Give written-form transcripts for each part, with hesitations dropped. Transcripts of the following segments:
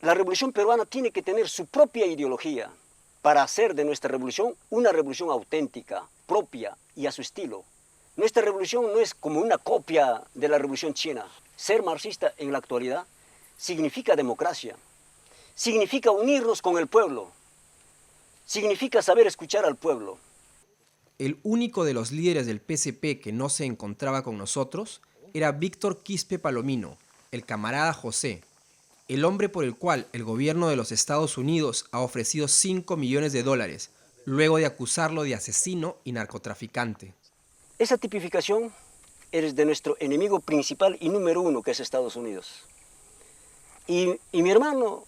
La revolución peruana tiene que tener su propia ideología para hacer de nuestra revolución una revolución auténtica, propia y a su estilo. Nuestra revolución no es como una copia de la revolución china. Ser marxista en la actualidad significa democracia, significa unirnos con el pueblo, significa saber escuchar al pueblo. El único de los líderes del PSP que no se encontraba con nosotros era Víctor Quispe Palomino, el camarada José, el hombre por el cual el gobierno de los Estados Unidos ha ofrecido $5 millones, luego de acusarlo de asesino y narcotraficante. Esa tipificación es de nuestro enemigo principal y número uno, que es Estados Unidos. Y mi hermano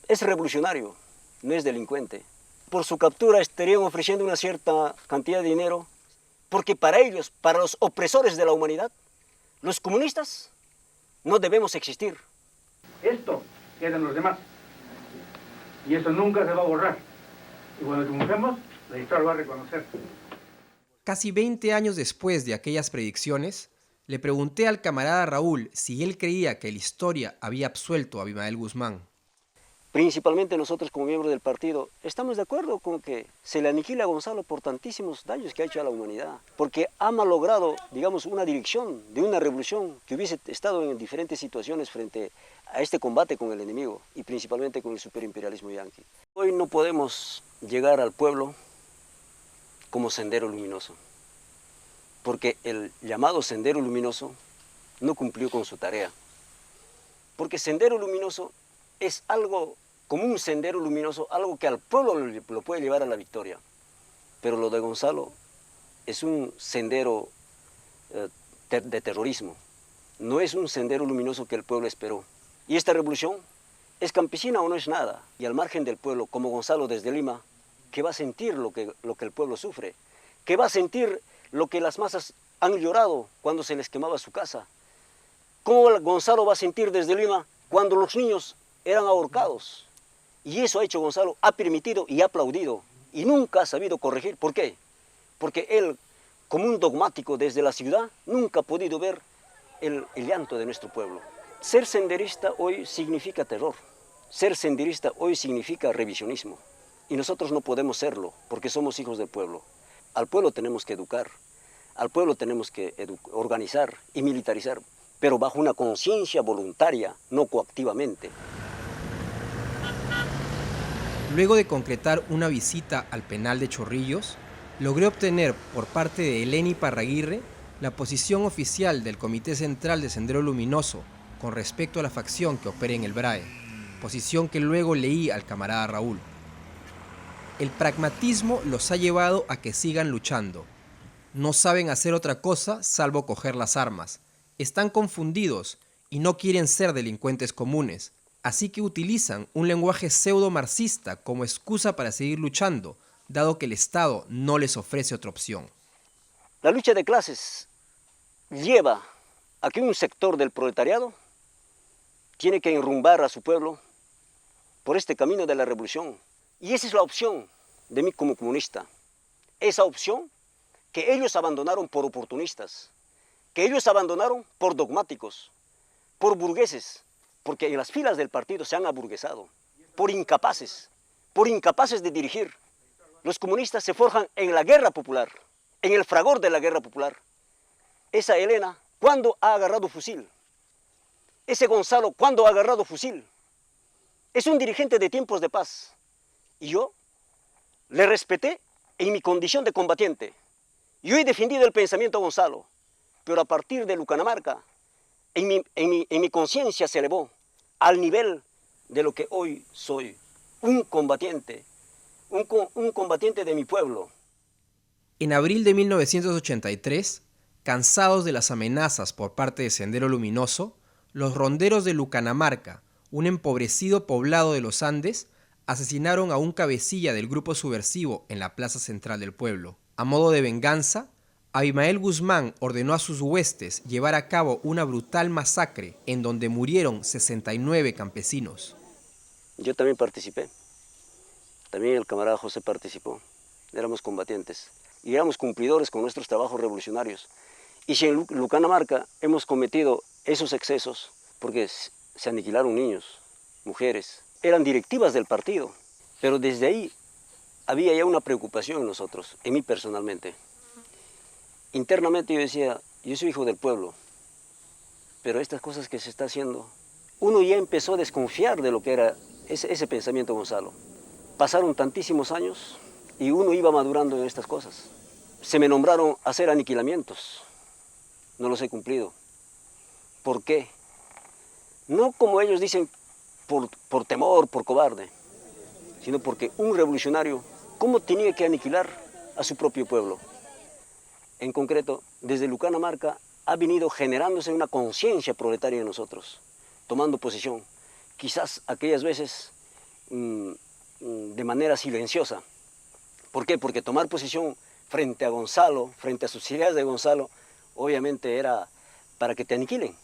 es revolucionario, no es delincuente. Por su captura estarían ofreciendo una cierta cantidad de dinero, porque para ellos, para los opresores de la humanidad, los comunistas, no debemos existir. Esto quedan los demás. Y eso nunca se va a borrar. Y cuando triunfemos, la historia lo va a reconocer. Casi 20 años después de aquellas predicciones, le pregunté al camarada Raúl si él creía que la historia había absuelto a Abimael Guzmán. Principalmente nosotros como miembros del partido estamos de acuerdo con que se le aniquila a Gonzalo por tantísimos daños que ha hecho a la humanidad, porque ha malogrado, digamos, una dirección de una revolución que hubiese estado en diferentes situaciones frente a este combate con el enemigo y principalmente con el superimperialismo yanqui. Hoy no podemos llegar al pueblo como sendero luminoso, porque el llamado sendero luminoso no cumplió con su tarea, porque sendero luminoso es algo como un sendero luminoso, algo que al pueblo lo puede llevar a la victoria. Pero lo de Gonzalo es un sendero de terrorismo. No es un sendero luminoso que el pueblo esperó. Y esta revolución es campesina o no es nada. Y al margen del pueblo, como Gonzalo desde Lima, que va a sentir lo que el pueblo sufre, que va a sentir lo que las masas han llorado cuando se les quemaba su casa. ¿Cómo Gonzalo va a sentir desde Lima cuando los niños eran ahorcados? Y eso ha hecho Gonzalo, ha permitido y ha aplaudido y nunca ha sabido corregir. ¿Por qué? Porque él, como un dogmático desde la ciudad, nunca ha podido ver el llanto de nuestro pueblo. Ser senderista hoy significa terror. Ser senderista hoy significa revisionismo. Y nosotros no podemos serlo porque somos hijos del pueblo. Al pueblo tenemos que educar, al pueblo tenemos que organizar y militarizar, pero bajo una conciencia voluntaria, no coactivamente. Luego de concretar una visita al penal de Chorrillos, logré obtener por parte de Eleni Parraguirre la posición oficial del Comité Central de Sendero Luminoso con respecto a la facción que opera en el BRAE, posición que luego leí al camarada Raúl. El pragmatismo los ha llevado a que sigan luchando. No saben hacer otra cosa salvo coger las armas. Están confundidos y no quieren ser delincuentes comunes. Así que utilizan un lenguaje pseudo-marxista como excusa para seguir luchando, dado que el Estado no les ofrece otra opción. La lucha de clases lleva a que un sector del proletariado tiene que enrumbar a su pueblo por este camino de la revolución. Y esa es la opción de mí como comunista. Esa opción que ellos abandonaron por oportunistas, que ellos abandonaron por dogmáticos, por burgueses, porque en las filas del partido se han aburguesado, por incapaces de dirigir. Los comunistas se forjan en la guerra popular, en el fragor de la guerra popular. Esa Elena, ¿cuándo ha agarrado fusil? Ese Gonzalo, ¿cuándo ha agarrado fusil? Es un dirigente de tiempos de paz. Y yo le respeté en mi condición de combatiente. Yo he defendido el pensamiento a Gonzalo, pero a partir de Lucanamarca, en mi conciencia se elevó al nivel de lo que hoy soy, un combatiente de mi pueblo. En abril de 1983, cansados de las amenazas por parte de Sendero Luminoso, los ronderos de Lucanamarca, un empobrecido poblado de los Andes, asesinaron a un cabecilla del grupo subversivo en la plaza central del pueblo. A modo de venganza, Abimael Guzmán ordenó a sus huestes llevar a cabo una brutal masacre en donde murieron 69 campesinos. Yo también participé, también el camarada José participó, éramos combatientes y éramos cumplidores con nuestros trabajos revolucionarios. Y si en Lucanamarca hemos cometido esos excesos, porque se aniquilaron niños, mujeres, eran directivas del partido, pero desde ahí había ya una preocupación en nosotros, en mí personalmente. Internamente yo decía, yo soy hijo del pueblo, pero estas cosas que se está haciendo, uno ya empezó a desconfiar de lo que era ese pensamiento, Gonzalo. Pasaron tantísimos años y uno iba madurando en estas cosas. Se me nombraron a hacer aniquilamientos, no los he cumplido. ¿Por qué? No como ellos dicen, por temor, por cobarde, sino porque un revolucionario, ¿cómo tenía que aniquilar a su propio pueblo? En concreto, desde Lucanamarca ha venido generándose una conciencia proletaria en nosotros, tomando posición, quizás aquellas veces de manera silenciosa. ¿Por qué? Porque tomar posición frente a Gonzalo, frente a sus ideas de Gonzalo, obviamente era para que te aniquilen.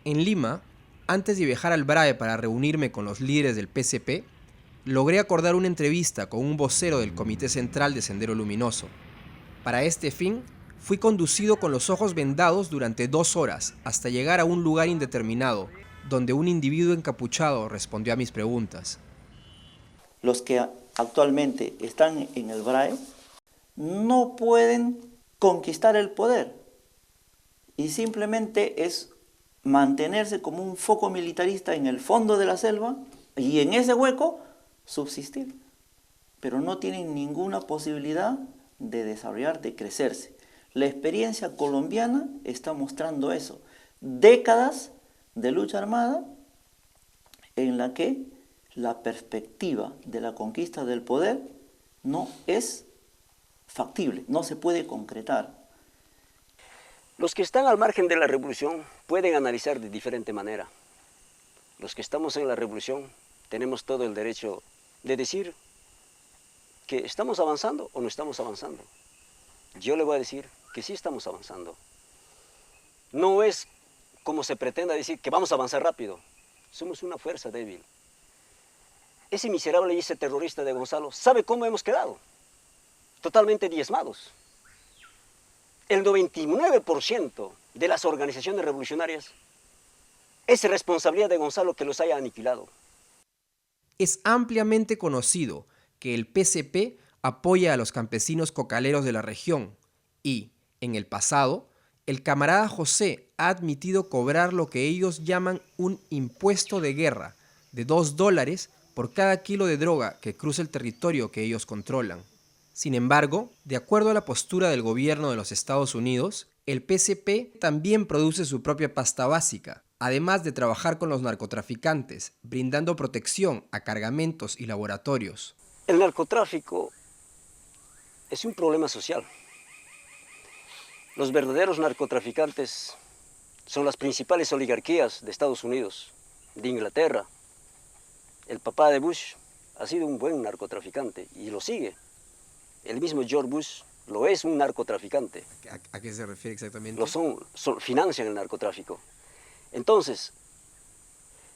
En Lima, antes de viajar al BRAE para reunirme con los líderes del PCP, logré acordar una entrevista con un vocero del Comité Central de Sendero Luminoso. Para este fin, fui conducido con los ojos vendados durante 2 horas hasta llegar a un lugar indeterminado, donde un individuo encapuchado respondió a mis preguntas. Los que actualmente están en el BRAE no pueden conquistar el poder y simplemente es mantenerse como un foco militarista en el fondo de la selva y en ese hueco subsistir, pero no tienen ninguna posibilidad de desarrollar, de crecerse. La experiencia colombiana está mostrando eso. Décadas de lucha armada en la que la perspectiva de la conquista del poder no es factible, no se puede concretar. Los que están al margen de la revolución pueden analizar de diferente manera. Los que estamos en la revolución tenemos todo el derecho de decir que estamos avanzando o no estamos avanzando. Yo le voy a decir que sí estamos avanzando. No es como se pretenda decir que vamos a avanzar rápido. Somos una fuerza débil. Ese miserable y ese terrorista de Gonzalo sabe cómo hemos quedado. Totalmente diezmados. El 99% de las organizaciones revolucionarias es responsabilidad de Gonzalo que los haya aniquilado. Es ampliamente conocido que el PCP apoya a los campesinos cocaleros de la región y, en el pasado, el camarada José ha admitido cobrar lo que ellos llaman un impuesto de guerra de $2 por cada kilo de droga que cruza el territorio que ellos controlan. Sin embargo, de acuerdo a la postura del gobierno de los Estados Unidos, el PCP también produce su propia pasta básica, además de trabajar con los narcotraficantes, brindando protección a cargamentos y laboratorios. El narcotráfico es un problema social. Los verdaderos narcotraficantes son las principales oligarquías de Estados Unidos, de Inglaterra. El papá de Bush ha sido un buen narcotraficante y lo sigue. El mismo George Bush lo es un narcotraficante. ¿A qué se refiere exactamente? Financian el narcotráfico. Entonces,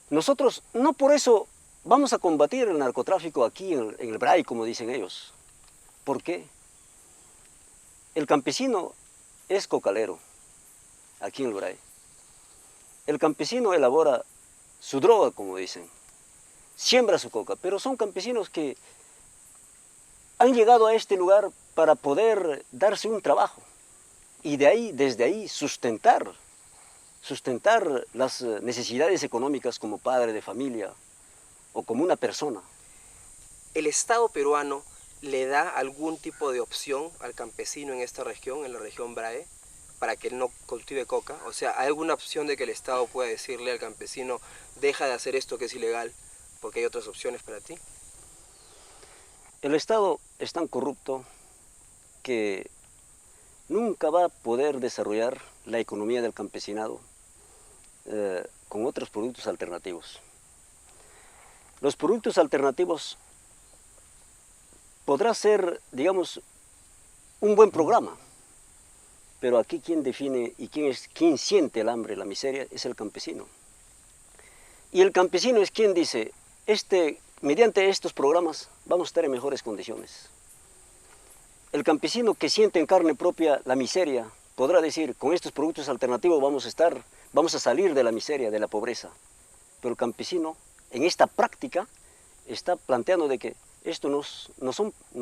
nosotros no por eso vamos a combatir el narcotráfico aquí en el BRAE, como dicen ellos. ¿Por qué? El campesino es cocalero aquí en el BRAE. El campesino elabora su droga, como dicen. Siembra su coca, pero son campesinos que han llegado a este lugar para poder darse un trabajo y desde ahí sustentar las necesidades económicas como padre de familia o como una persona. ¿El Estado peruano le da algún tipo de opción al campesino en esta región, en la región BRAE, para que él no cultive coca? O sea, ¿hay alguna opción de que el Estado pueda decirle al campesino, deja de hacer esto que es ilegal, porque hay otras opciones para ti? El Estado es tan corrupto que nunca va a poder desarrollar la economía del campesinado con otros productos alternativos. Los productos alternativos podrá ser, digamos, un buen programa, pero aquí quien define y quien siente el hambre, la miseria, es el campesino. Y el campesino es quien dice, mediante estos programas vamos a estar en mejores condiciones. El campesino que siente en carne propia la miseria podrá decir, con estos productos alternativos vamos a salir de la miseria, de la pobreza. Pero el campesino en esta práctica, está planteando de que esto no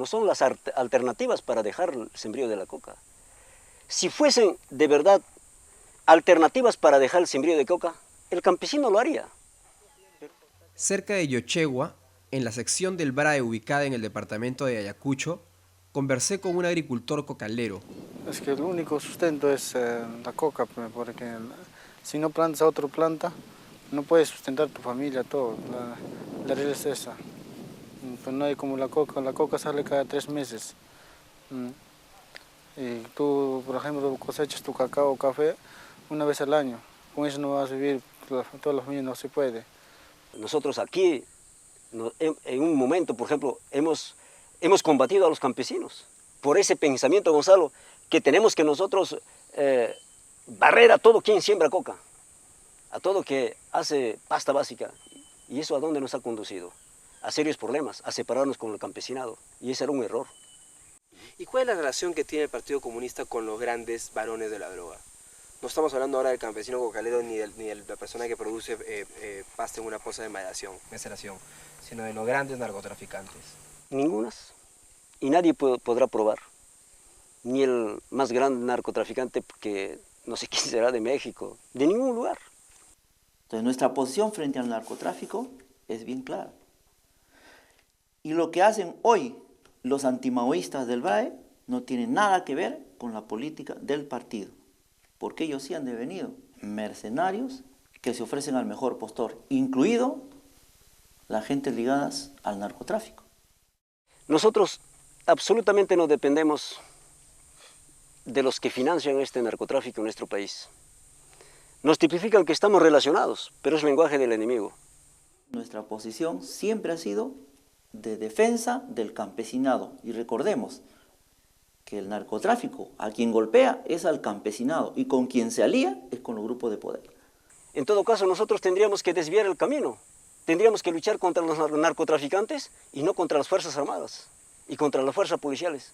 son las alternativas para dejar el sembrío de la coca. Si fuesen de verdad alternativas para dejar el sembrío de coca, el campesino lo haría. Cerca de Yochegua, en la sección del BRAE ubicada en el departamento de Ayacucho, conversé con un agricultor cocalero. Es que el único sustento es la coca, porque si no plantas a otra planta, no puedes sustentar tu familia, todo. La realidad es esa. Pues no hay como la coca sale cada 3 meses. Y tú, por ejemplo, cosechas tu cacao o café una vez al año. Con eso no vas a vivir, todos los niños no se puede. Nosotros aquí, en un momento, por ejemplo, hemos combatido a los campesinos por ese pensamiento, Gonzalo, que tenemos que nosotros barrer a todo quien siembra coca, a todo que hace pasta básica. ¿Y eso a dónde nos ha conducido? A serios problemas, a separarnos con el campesinado. Y ese era un error. ¿Y cuál es la relación que tiene el Partido Comunista con los grandes varones de la droga? No estamos hablando ahora del campesino cocalero ni de la persona que produce pasta en una poza de maceración, sino de los grandes narcotraficantes. Ningunas. Y nadie podrá probar. Ni el más grande narcotraficante, que no sé quién será, de México, de ningún lugar. Entonces nuestra posición frente al narcotráfico es bien clara. Y lo que hacen hoy los antimaoístas del BRAE no tiene nada que ver con la política del partido, porque ellos sí han devenido mercenarios que se ofrecen al mejor postor, incluido la gente ligadas al narcotráfico. Nosotros absolutamente no dependemos de los que financian este narcotráfico en nuestro país. Nos tipifican que estamos relacionados, pero es lenguaje del enemigo. Nuestra posición siempre ha sido de defensa del campesinado. Y recordemos que el narcotráfico a quien golpea es al campesinado y con quien se alía es con los grupos de poder. En todo caso, nosotros tendríamos que desviar el camino. Tendríamos que luchar contra los narcotraficantes y no contra las Fuerzas Armadas y contra las fuerzas policiales.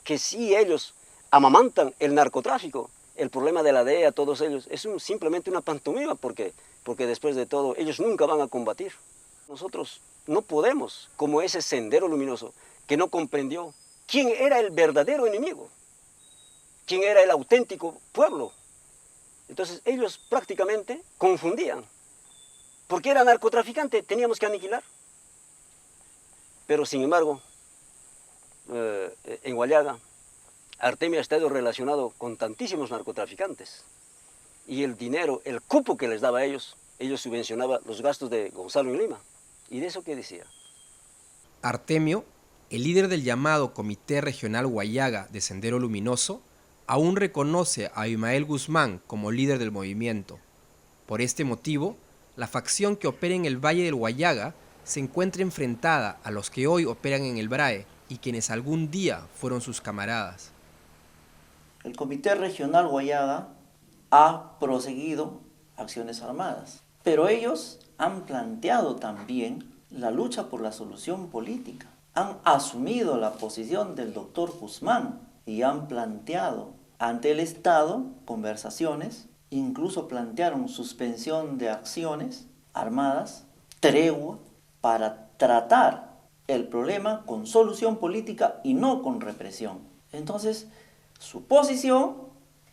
Que si ellos amamantan el narcotráfico, el problema de la DEA, todos ellos, es simplemente una pantomima porque después de todo ellos nunca van a combatir. Nosotros no podemos, como ese Sendero Luminoso, que no comprendió quién era el verdadero enemigo, quién era el auténtico pueblo. Entonces ellos prácticamente confundían. Porque era narcotraficante, teníamos que aniquilar. Pero sin embargo, en Huallaga, Artemio ha estado relacionado con tantísimos narcotraficantes. Y el dinero, el cupo que les daba a ellos subvencionaba los gastos de Gonzalo en Lima. ¿Y de eso qué decía? Artemio, el líder del llamado Comité Regional Huallaga de Sendero Luminoso, aún reconoce a Abimael Guzmán como líder del movimiento. Por este motivo, la facción que opera en el Valle del Huallaga se encuentra enfrentada a los que hoy operan en el BRAE y quienes algún día fueron sus camaradas. El Comité Regional Huallaga ha proseguido acciones armadas, pero ellos han planteado también la lucha por la solución política. Han asumido la posición del doctor Guzmán y han planteado ante el Estado conversaciones, incluso plantearon suspensión de acciones armadas, tregua, para tratar el problema con solución política y no con represión. Entonces, su posición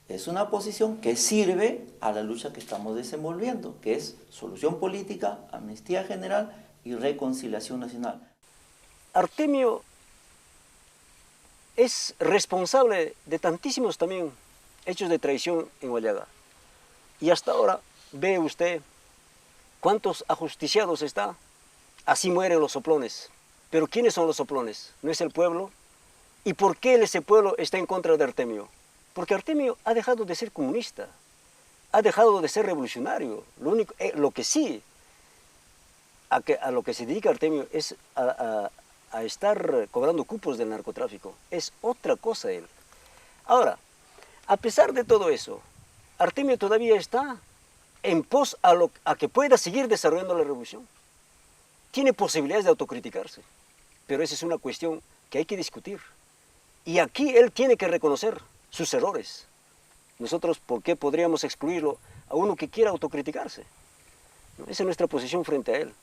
es una posición que sirve a la lucha que estamos desenvolviendo, que es solución política, amnistía general y reconciliación nacional. Artemio es responsable de tantísimos también hechos de traición en Huallaga. Y hasta ahora ve usted cuántos ajusticiados está. Así mueren los soplones. Pero ¿quiénes son los soplones? ¿No es el pueblo? ¿Y por qué ese pueblo está en contra de Artemio? Porque Artemio ha dejado de ser comunista, ha dejado de ser revolucionario. Lo que sí, a lo que se dedica Artemio es a estar cobrando cupos del narcotráfico. Es otra cosa él. Ahora, a pesar de todo eso, Artemio todavía está en pos a que pueda seguir desarrollando la revolución. Tiene posibilidades de autocriticarse, pero esa es una cuestión que hay que discutir. Y aquí él tiene que reconocer sus errores. Nosotros, ¿por qué podríamos excluirlo a uno que quiera autocriticarse? Esa es nuestra posición frente a él.